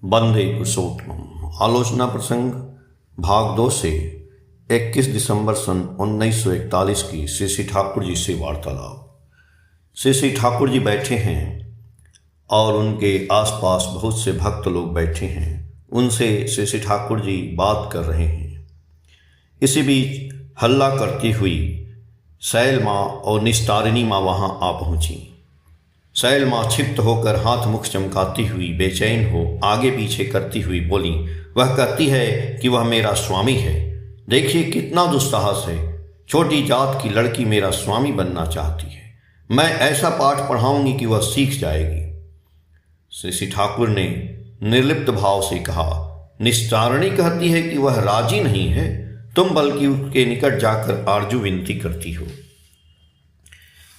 वंदे पुरुषोत्तम। आलोचना प्रसंग भाग 2 से 21 दिसंबर सन 1941 की श्री श्री ठाकुर जी से वार्तालाप। श्री श्री ठाकुर जी बैठे हैं और उनके आसपास बहुत से भक्त लोग बैठे हैं। उनसे श्री श्री ठाकुर जी बात कर रहे हैं। इसी बीच हल्ला करती हुई शैल माँ और निस्तारिणी माँ वहाँ आ पहुँची। शैल माँ क्षिप्त होकर हाथ मुख चमकाती हुई बेचैन हो आगे पीछे करती हुई बोली, वह कहती है कि वह मेरा स्वामी है। देखिए कितना दुस्साहस है। छोटी जात की लड़की मेरा स्वामी बनना चाहती है। मैं ऐसा पाठ पढ़ाऊंगी कि वह सीख जाएगी। श्री श्री ठाकुर ने निर्लिप्त भाव से कहा, निस्तारिणी कहती है कि वह राजी नहीं है, तुम बल्कि उसके निकट जाकर आरजू विनती करती हो।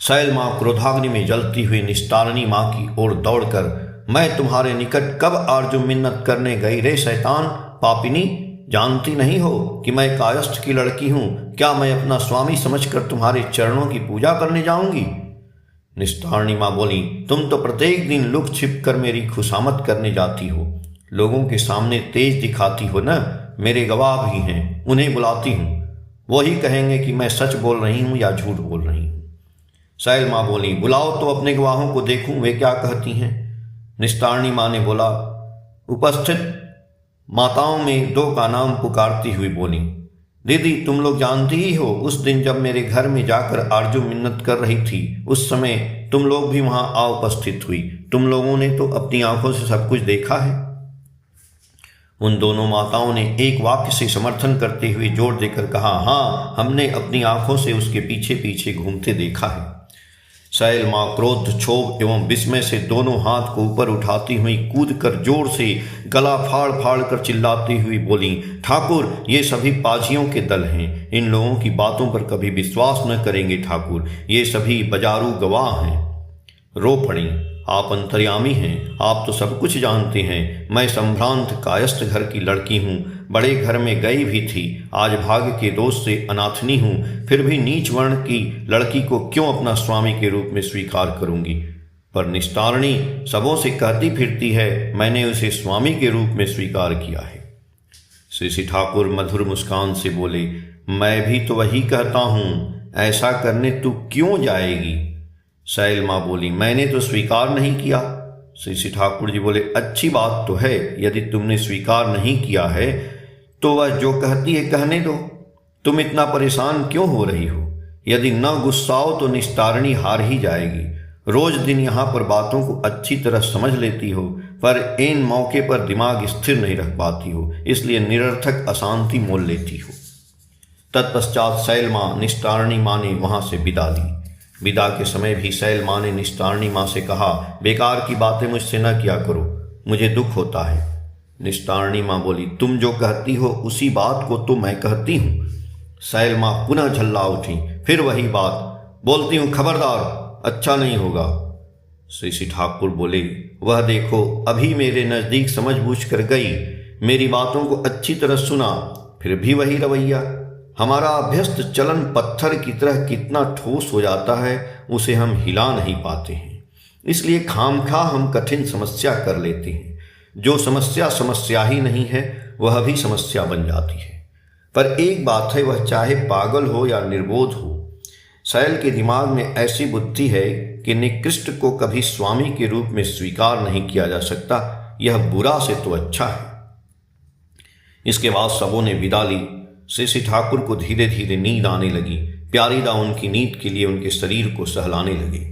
शैल माँ क्रोधाग्नि में जलती हुई निस्तारिणी माँ की ओर दौड़कर, मैं तुम्हारे निकट कब आरजू मिन्नत करने गई रे शैतान पापिनी, जानती नहीं हो कि मैं कायस्थ की लड़की हूँ? क्या मैं अपना स्वामी समझकर तुम्हारे चरणों की पूजा करने जाऊंगी? निस्तारिणी माँ बोली, तुम तो प्रत्येक दिन लुक छिप कर मेरी खुशामद करने जाती हो, लोगों के सामने तेज दिखाती हो न। मेरे गवाह भी हैं, उन्हें बुलाती हूँ, वही कहेंगे कि मैं सच बोल रही हूँ या झूठ बोल रही हूँ। शैल माँ बोली, बुलाओ तो अपने गवाहों को देखूं वे क्या कहती हैं। निस्तारिणी माँ ने बोला। उपस्थित माताओं में 2 का नाम पुकारती हुई बोली, दीदी तुम लोग जानती ही हो, उस दिन जब मेरे घर में जाकर आरजू मिन्नत कर रही थी, उस समय तुम लोग भी वहां आ उपस्थित हुई। तुम लोगों ने तो अपनी आंखों से सब कुछ देखा है। उन दोनों माताओं ने एक वाक्य से समर्थन करते हुए जोर देकर कहा, हाँ, हमने अपनी आंखों से उसके पीछे पीछे घूमते देखा है। शैल माँ क्रोध, क्षोभ एवं विस्मय से दोनों हाथ को ऊपर उठाती हुई कूदकर जोर से गला फाड़ फाड़ कर चिल्लाती हुई बोली, ठाकुर ये सभी पाजियों के दल हैं, इन लोगों की बातों पर कभी विश्वास न करेंगे ठाकुर, ये सभी बजारू गवाह हैं। रो पड़ी, आप अंतर्यामी हैं, आप तो सब कुछ जानते हैं। मैं संभ्रांत कायस्थ घर की लड़की हूँ, बड़े घर में गई भी थी, आज भाग्य के दोष से अनाथनी हूँ, फिर भी नीच वर्ण की लड़की को क्यों अपना स्वामी के रूप में स्वीकार करूँगी? पर निस्तारिणी सबों से कहती फिरती है, मैंने उसे स्वामी के रूप में स्वीकार किया है। श्री श्री ठाकुर मधुर मुस्कान से बोले, मैं भी तो वही कहता हूँ, ऐसा करने तू क्यों जाएगी? शैल माँ बोली, मैंने तो स्वीकार नहीं किया। श्री श्री ठाकुर जी बोले, अच्छी बात तो है, यदि तुमने स्वीकार नहीं किया है तो वह जो कहती है कहने दो, तुम इतना परेशान क्यों हो रही हो? यदि न गुस्साओ तो निस्तारिणी हार ही जाएगी। रोज दिन यहाँ पर बातों को अच्छी तरह समझ लेती हो, पर इन मौके पर दिमाग स्थिर नहीं रख पाती हो, इसलिए निरर्थक अशांति मोल लेती हो। तत्पश्चात शैल माँ निस्तारिणी माँ ने वहाँ से विदा ली। विदा के समय भी शैल माँ ने निस्तारिणी माँ से कहा, बेकार की बातें मुझसे न किया करो, मुझे दुख होता है। निस्तारिणी माँ बोली, तुम जो कहती हो उसी बात को तो मैं कहती हूँ। शैल माँ पुनः झल्ला उठी, फिर वही बात, बोलती हूँ खबरदार, अच्छा नहीं होगा। श्री श्री ठाकुर बोले, वह देखो अभी मेरे नज़दीक समझ बूझ कर गई, मेरी बातों को अच्छी तरह सुना, फिर भी वही रवैया। हमारा अभ्यस्त चलन पत्थर की तरह कितना ठोस हो जाता है, उसे हम हिला नहीं पाते हैं, इसलिए खामखा हम कठिन समस्या कर लेते हैं। जो समस्या समस्या ही नहीं है वह भी समस्या बन जाती है। पर एक बात है, वह चाहे पागल हो या निर्बोध हो, शैल के दिमाग में ऐसी बुद्धि है कि निकृष्ट को कभी स्वामी के रूप में स्वीकार नहीं किया जा सकता। यह बुरा से तो अच्छा है। इसके बाद सबों ने विदा ली। श्री श्री ठाकुर को धीरे धीरे नींद आने लगी। प्यारीदा उनकी नींद के लिए उनके शरीर को सहलाने लगे।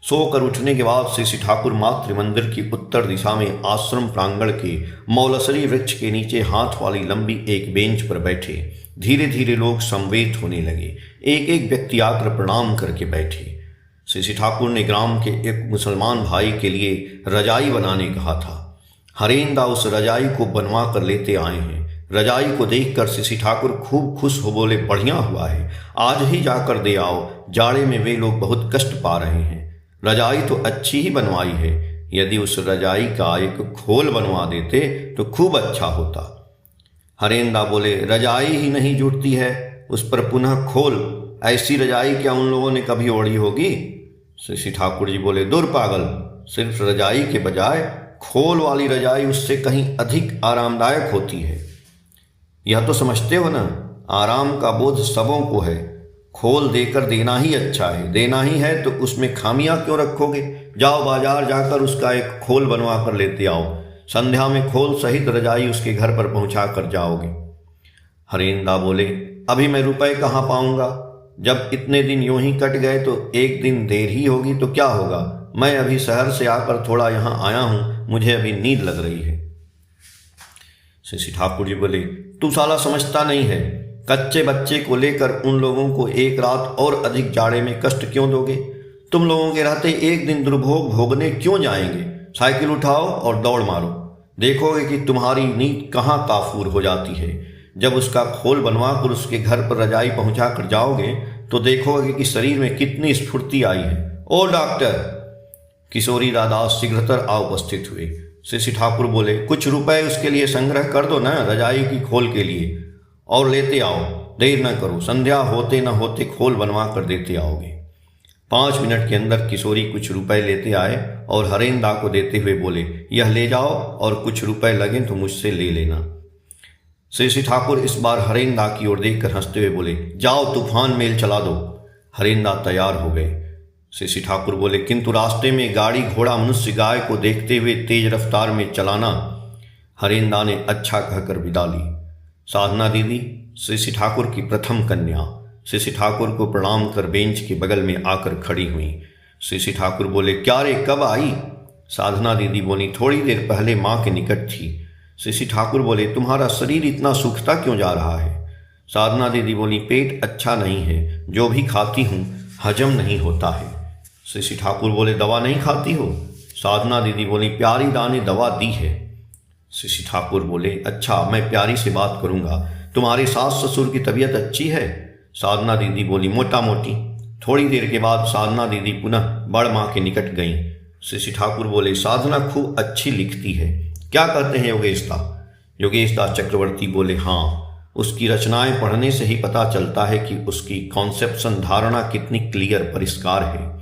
सोकर उठने के बाद श्री श्री ठाकुर मातृ मंदिर की उत्तर दिशा में आश्रम प्रांगण के मौलसरी वृक्ष के नीचे हाथ वाली लंबी एक बेंच पर बैठे। धीरे धीरे लोग समवेत होने लगे। एक एक व्यक्ति आकर प्रणाम करके बैठे। श्री श्री ठाकुर ने ग्राम के एक मुसलमान भाई के लिए रजाई बनाने कहा था। हरेंदा उस रजाई को बनवा कर लेते आए हैं। रजाई को देखकर श्री श्री ठाकुर खूब खुश हो बोले, बढ़िया हुआ है, आज ही जाकर दे आओ, जाड़े में वे लोग बहुत कष्ट पा रहे हैं। रजाई तो अच्छी ही बनवाई है, यदि उस रजाई का एक खोल बनवा देते तो खूब अच्छा होता। हरेंदा बोले, रजाई ही नहीं जुटती है, उस पर पुनः खोल, ऐसी रजाई क्या उन लोगों ने कभी ओढ़ी होगी? श्री ठाकुर जी बोले, दूर पागल, सिर्फ रजाई के बजाय खोल वाली रजाई उससे कहीं अधिक आरामदायक होती है। यह तो समझते हो ना, आराम का बोध सबों को है। खोल देकर देना ही अच्छा है। देना ही है तो उसमें खामियां क्यों रखोगे? जाओ बाजार जाकर उसका एक खोल बनवा कर लेते आओ। संध्या में खोल सहित रजाई उसके घर पर पहुंचा कर जाओगे। हरेंद्र बोले, अभी मैं रुपए कहाँ पाऊंगा? जब इतने दिन यूं ही कट गए तो एक दिन देर ही होगी तो क्या होगा? मैं अभी शहर से आकर थोड़ा यहाँ आया हूं, मुझे अभी नींद लग रही है। श्री ठाकुर जी बोले, तू साला समझता नहीं है। कच्चे बच्चे को लेकर उन लोगों को एक रात और अधिक जाड़े में कष्ट क्यों दोगे? तुम लोगों के रहते एक दिन दुर्भोग भोगने क्यों जाएंगे? साइकिल उठाओ और दौड़ मारो, देखोगे कि तुम्हारी नींद कहाँ काफूर हो जाती है। जब उसका खोल बनवा कर उसके घर पर रजाई पहुंचा कर जाओगे तो देखोगे कि शरीर में कितनी स्फूर्ति आई है। ओ डॉक्टर! किशोरी दास शीघ्रतर आ उपस्थित हुए। श्री ठाकुर बोले, कुछ रुपए उसके लिए संग्रह कर दो ना, रजाई की खोल के लिए, और लेते आओ। देर न करो, संध्या होते न होते खोल बनवा कर देते आओगे। 5 मिनट के अंदर किशोरी कुछ रुपए लेते आए और हरेंद्र को देते हुए बोले, यह ले जाओ और कुछ रुपए लगे तो मुझसे ले लेना। श्री ठाकुर इस बार हरेंद्र की ओर देखकर हंसते हुए बोले, जाओ तूफान मेल चला दो। हरेंद्र तैयार हो गए। श्री ठाकुर बोले, किंतु रास्ते में गाड़ी घोड़ा मनुष्य गाय को देखते हुए तेज रफ्तार में चलाना। हरेंद्र ने अच्छा कहकर विदा ली। साधना दीदी, श्री ठाकुर की प्रथम कन्या, श्री ठाकुर को प्रणाम कर बेंच के बगल में आकर खड़ी हुई। श्री ठाकुर बोले, क्या रे, कब आई? साधना दीदी बोली, थोड़ी देर पहले माँ के निकट थी। श्री ठाकुर बोले, तुम्हारा शरीर इतना सूखता क्यों जा रहा है? साधना दीदी बोली, पेट अच्छा नहीं है, जो भी खाती हूँ हजम नहीं होता है। श्री ठाकुर बोले, दवा नहीं खाती हो? साधना दीदी बोली, प्यारी दा ने दवा दी है। श्री ठाकुर बोले, अच्छा, मैं प्यारी से बात करूंगा। तुम्हारे सास ससुर की तबीयत अच्छी है? साधना दीदी बोली, मोटा मोटी। थोड़ी देर के बाद साधना दीदी पुनः बड़ माँ के निकट गईं। श्री ठाकुर बोले, साधना खूब अच्छी लिखती है, क्या कहते हैं योगेश दा? योगेश दा चक्रवर्ती बोले, हाँ, उसकी रचनाएं पढ़ने से ही पता चलता है कि उसकी कॉन्सेप्शन धारणा कितनी क्लियर परिष्कार है।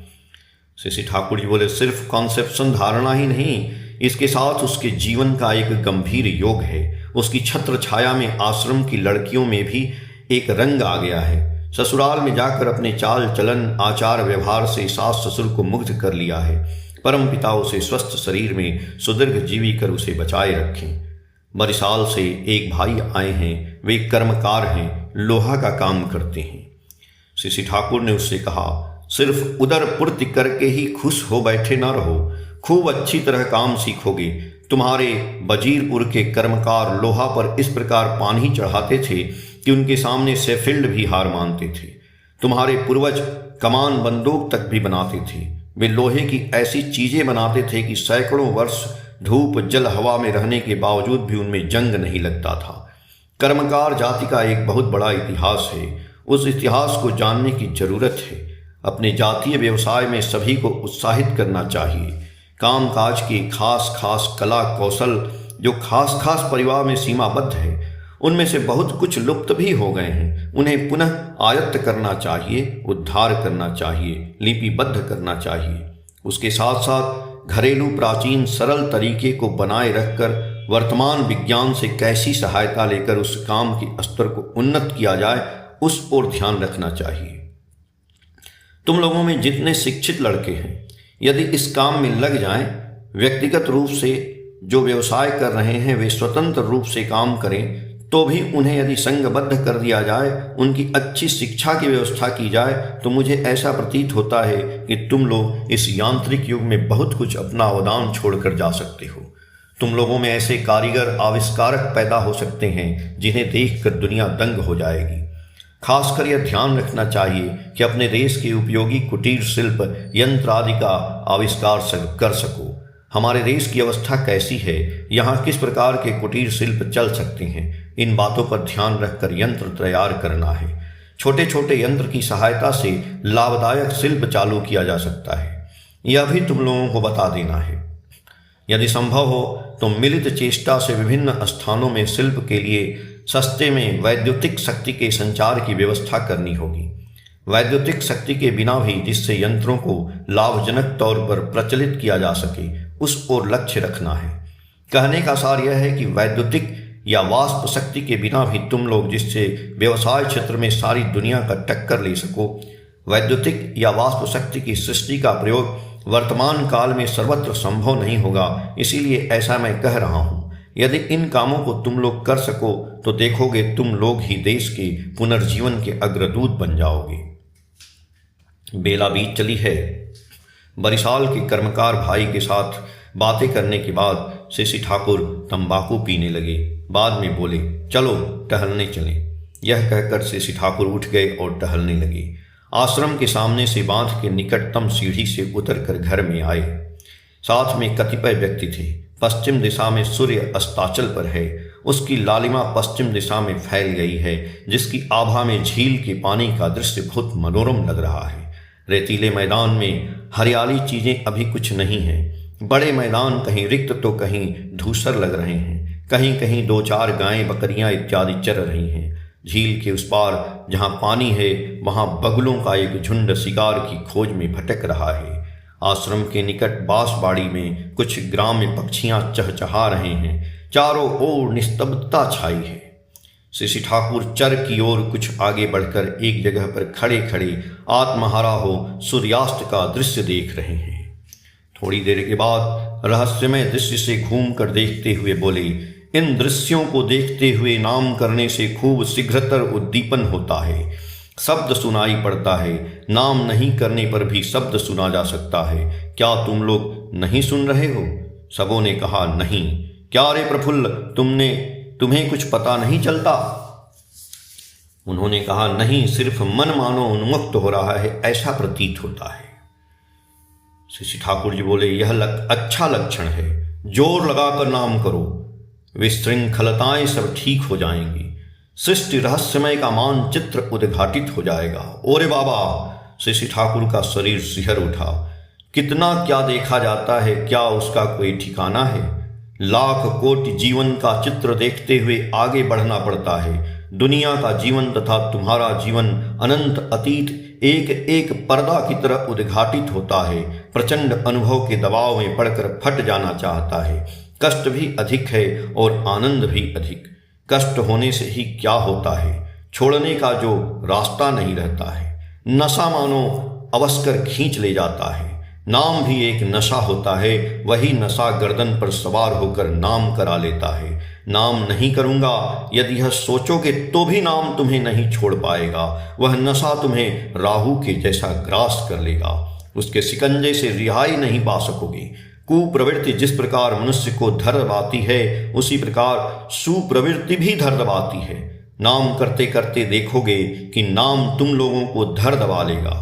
श्री ठाकुर जी बोले, सिर्फ कॉन्सेप्शन धारणा ही नहीं, इसके साथ उसके जीवन का एक गंभीर योग है। उसकी छत्र छाया में आश्रम की लड़कियों में भी एक रंग आ गया है। ससुराल में जाकर अपने चाल चलन आचार व्यवहार से सास ससुर को मुग्ध कर लिया है। परम पिता उसे स्वस्थ शरीर में सुदीर्घ जीवी कर उसे बचाए रखें। बरिसाल से एक भाई आए हैं, वे कर्मकार हैं, लोहा का काम करते हैं। श्री ठाकुर ने उससे कहा, सिर्फ उदर पूर्ति करके ही खुश हो बैठे न रहो, खूब अच्छी तरह काम सीखोगे। तुम्हारे वजीरपुर के कर्मकार लोहा पर इस प्रकार पानी चढ़ाते थे कि उनके सामने सेफील्ड भी हार मानते थे। तुम्हारे पूर्वज कमान बंदूक तक भी बनाते थे। वे लोहे की ऐसी चीजें बनाते थे कि सैकड़ों वर्ष धूप जल हवा में रहने के बावजूद भी उनमें जंग नहीं लगता था। कर्मकार जाति का एक बहुत बड़ा इतिहास है, उस इतिहास को जानने की जरूरत है। अपने जातीय व्यवसाय में सभी को उत्साहित करना चाहिए। कामकाज के खास खास कला कौशल जो खास खास परिवार में सीमाबद्ध है, उनमें से बहुत कुछ लुप्त भी हो गए हैं। उन्हें पुनः आयत्त करना चाहिए, उद्धार करना चाहिए, लिपिबद्ध करना चाहिए। उसके साथ साथ घरेलू प्राचीन सरल तरीके को बनाए रखकर वर्तमान विज्ञान से कैसी सहायता लेकर उस काम के स्तर को उन्नत किया जाए, उस ओर ध्यान रखना चाहिए। तुम लोगों में जितने शिक्षित लड़के हैं, यदि इस काम में लग जाएं, व्यक्तिगत रूप से जो व्यवसाय कर रहे हैं वे स्वतंत्र रूप से काम करें, तो भी उन्हें यदि संघबद्ध कर दिया जाए, उनकी अच्छी शिक्षा की व्यवस्था की जाए, तो मुझे ऐसा प्रतीत होता है कि तुम लोग इस यांत्रिक युग में बहुत कुछ अपना अवदान छोड़कर जा सकते हो। तुम लोगों में ऐसे कारीगर आविष्कारक पैदा हो सकते हैं जिन्हें देखकर दुनिया दंग हो जाएगी। खासकर यह ध्यान रखना चाहिए कि अपने देश के उपयोगी कुटीर शिल्प यंत्र आदि का आविष्कार कर सको। हमारे देश की अवस्था कैसी है, यहाँ किस प्रकार के कुटीर शिल्प चल सकते हैं, इन बातों पर ध्यान रखकर यंत्र तैयार करना है। छोटे छोटे यंत्र की सहायता से लाभदायक शिल्प चालू किया जा सकता है, यह भी तुम लोगों को बता देना है। यदि संभव हो तो मिलित चेष्टा से विभिन्न स्थानों में शिल्प के लिए सस्ते में वैद्युतिक शक्ति के संचार की व्यवस्था करनी होगी। वैद्युतिक शक्ति के बिना भी जिससे यंत्रों को लाभजनक तौर पर प्रचलित किया जा सके उस ओर लक्ष्य रखना है। कहने का सार यह है कि वैद्युतिक या वाष्प शक्ति के बिना भी तुम लोग जिससे व्यवसाय क्षेत्र में सारी दुनिया का टक्कर ले सको, वैद्युतिक या वाष्प शक्ति की सृष्टि का प्रयोग वर्तमान काल में सर्वत्र संभव नहीं होगा। इसीलिए ऐसा मैं कह रहा हूँ। यदि इन कामों को तुम लोग कर सको तो देखोगे तुम लोग ही देश के पुनर्जीवन के अग्रदूत बन जाओगे। बेला बीत चली है। बरिशाल के कर्मकार भाई के साथ बातें करने के बाद शेषी ठाकुर तंबाकू पीने लगे। बाद में बोले, चलो टहलने चलें। यह कहकर शेषी ठाकुर उठ गए और टहलने लगे। आश्रम के सामने से बांध के निकटतम सीढ़ी से उतरकर घर में आए। साथ में कतिपय व्यक्ति थे। पश्चिम दिशा में सूर्य अस्ताचल पर है। उसकी लालिमा पश्चिम दिशा में फैल गई है, जिसकी आभा में झील के पानी का दृश्य बहुत मनोरम लग रहा है। रेतीले मैदान में हरियाली चीजें अभी कुछ नहीं है। बड़े मैदान कहीं रिक्त तो कहीं धूसर लग रहे हैं। कहीं कहीं 2-4 गायें, बकरियां इत्यादि चर रही हैं। झील के उस पार जहां पानी है वहां बगुलों का एक झुंड शिकार की खोज में भटक रहा है। आश्रम के निकट बांसबाड़ी में कुछ ग्राम्य पक्षियां चहचहा रहे हैं। चारों ओर निस्तब्धता छाई है। शेषी ठाकुर चर की ओर कुछ आगे बढ़कर एक जगह पर खड़े खड़े आत्महारा हो सूर्यास्त का दृश्य देख रहे हैं। थोड़ी देर के बाद रहस्यमय दृश्य से घूम कर देखते हुए बोले, इन दृश्यों को देखते हुए नाम करने से खूब शीघ्रतर उद्दीपन होता है। शब्द सुनाई पड़ता है। नाम नहीं करने पर भी शब्द सुना जा सकता है। क्या तुम लोग नहीं सुन रहे हो? सबों ने कहा, नहीं। क्या रे प्रफुल्ल, तुम्हें कुछ पता नहीं चलता? उन्होंने कहा, नहीं, सिर्फ मन मानो उन्मुक्त हो रहा है, ऐसा प्रतीत होता है। शेषी ठाकुर जी बोले, यह अच्छा लक्षण है। जोर लगाकर नाम करो, विशृंखलताएं सब ठीक हो जाएंगी। सृष्टि रहस्यमय का मानचित्र उद्घाटित हो जाएगा। ओरे बाबा, शेषी ठाकुर का शरीर सिहर उठा। कितना क्या देखा जाता है, क्या उसका कोई ठिकाना है? लाख कोटि जीवन का चित्र देखते हुए आगे बढ़ना पड़ता है। दुनिया का जीवन तथा तुम्हारा जीवन अनंत अतीत एक एक पर्दा की तरह उद्घाटित होता है। प्रचंड अनुभव के दबाव में पड़कर फट जाना चाहता है। कष्ट भी अधिक है और आनंद भी अधिक। कष्ट होने से ही क्या होता है? छोड़ने का जो रास्ता नहीं रहता है। नशा मानो अवस्कर खींच ले जाता है। नाम भी एक नशा होता है। वही नशा गर्दन पर सवार होकर नाम करा लेता है। नाम नहीं करूंगा यदि यह सोचोगे तो भी नाम तुम्हें नहीं छोड़ पाएगा। वह नशा तुम्हें राहु के जैसा ग्रास कर लेगा। उसके शिकंजे से रिहाई नहीं पा सकोगे। कुप्रवृत्ति जिस प्रकार मनुष्य को धर दबाती है, उसी प्रकार सुप्रवृत्ति भी धर दबाती है। नाम करते करते देखोगे कि नाम तुम लोगों को धर दबा लेगा।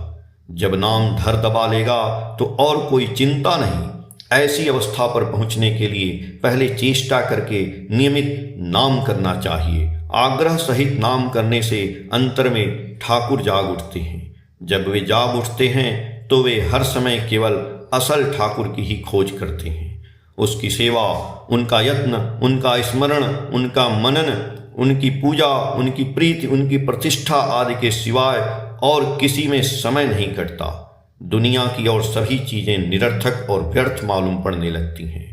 जब नाम धर दबा लेगा तो और कोई चिंता नहीं। ऐसी अवस्था पर पहुंचने के लिए पहले चेष्टा करके नियमित नाम करना चाहिए। आग्रह सहित नाम करने से अंतर में ठाकुर जाग उठते हैं। जब वे जाग उठते हैं तो वे हर समय केवल असल ठाकुर की ही खोज करते हैं। उसकी सेवा, उनका यत्न, उनका स्मरण, उनका मनन, उनकी पूजा, उनकी प्रीति, उनकी प्रतिष्ठा आदि के सिवाय और किसी में समय नहीं कटता। दुनिया की और सभी चीजें निरर्थक और व्यर्थ मालूम पड़ने लगती हैं।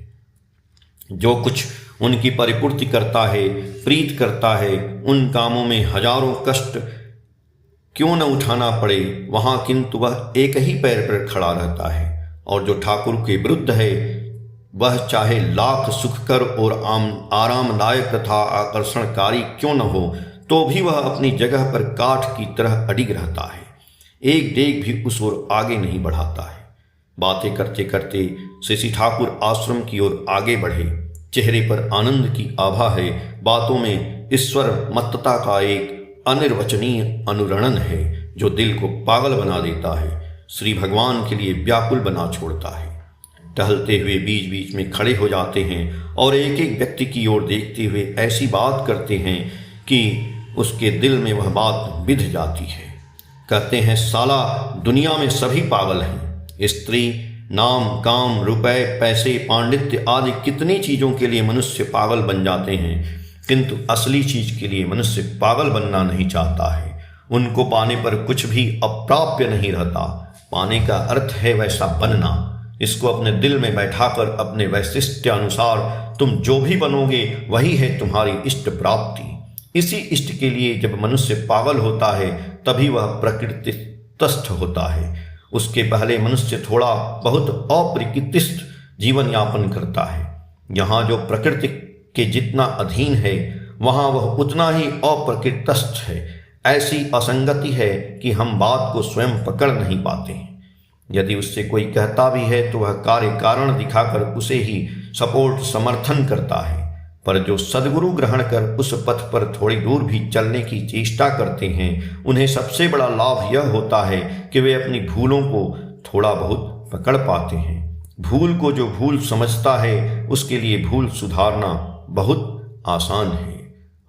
जो कुछ उनकी परिपूर्ति करता है, प्रीत करता है, उन कामों में हजारों कष्ट क्यों न उठाना पड़े, वहां किंतु वह एक ही पैर पर खड़ा रहता है। और जो ठाकुर के विरुद्ध है, वह चाहे लाख सुखकर और आरामदायक तथा आकर्षणकारी क्यों न हो, तो भी वह अपनी जगह पर काठ की तरह अडिग रहता है। एक डेग भी उस ओर आगे नहीं बढ़ाता है। बातें करते करते शेषी ठाकुर आश्रम की ओर आगे बढ़े। चेहरे पर आनंद की आभा है। बातों में ईश्वर मत्तता का एक अनिर्वचनीय अनुरणन है जो दिल को पागल बना देता है, श्री भगवान के लिए व्याकुल बना छोड़ता है। टहलते हुए बीच बीच में खड़े हो जाते हैं और एक एक व्यक्ति की ओर देखते हुए ऐसी बात करते हैं कि उसके दिल में वह बात बिध जाती है। कहते हैं, साला दुनिया में सभी पागल हैं। स्त्री, नाम, काम, रुपए, पैसे, पांडित्य आदि कितनी चीज़ों के लिए मनुष्य पागल बन जाते हैं, किंतु असली चीज के लिए मनुष्य पागल बनना नहीं चाहता है। उनको पाने पर कुछ भी अप्राप्य नहीं रहता। पाने का अर्थ है वैसा बनना। इसको अपने दिल में बैठाकर अपने वैशिष्ट्य अनुसार तुम जो भी बनोगे वही है तुम्हारी इष्ट प्राप्ति। इसी इष्ट के लिए जब मनुष्य पागल होता है तभी वह प्रकृतिस्थ होता है। उसके पहले मनुष्य थोड़ा बहुत अप्रकृतिस्थ जीवन यापन करता है। यहाँ जो प्रकृति के जितना अधीन है वहाँ वह उतना ही अप्रकृतिस्थ है। ऐसी असंगति है कि हम बात को स्वयं पकड़ नहीं पाते हैं। यदि उससे कोई कहता भी है तो वह कार्य कारण दिखाकर उसे ही सपोर्ट समर्थन करता है। पर जो सद्गुरु ग्रहण कर उस पथ पर थोड़ी दूर भी चलने की चेष्टा करते हैं उन्हें सबसे बड़ा लाभ यह होता है कि वे अपनी भूलों को थोड़ा बहुत पकड़ पाते हैं। भूल को जो भूल समझता है उसके लिए भूल सुधारना बहुत आसान है।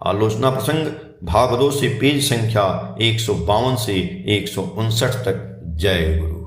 आलोचना प्रसंग भाग 2 से पेज संख्या 152 से 159 तक। जय गुरु।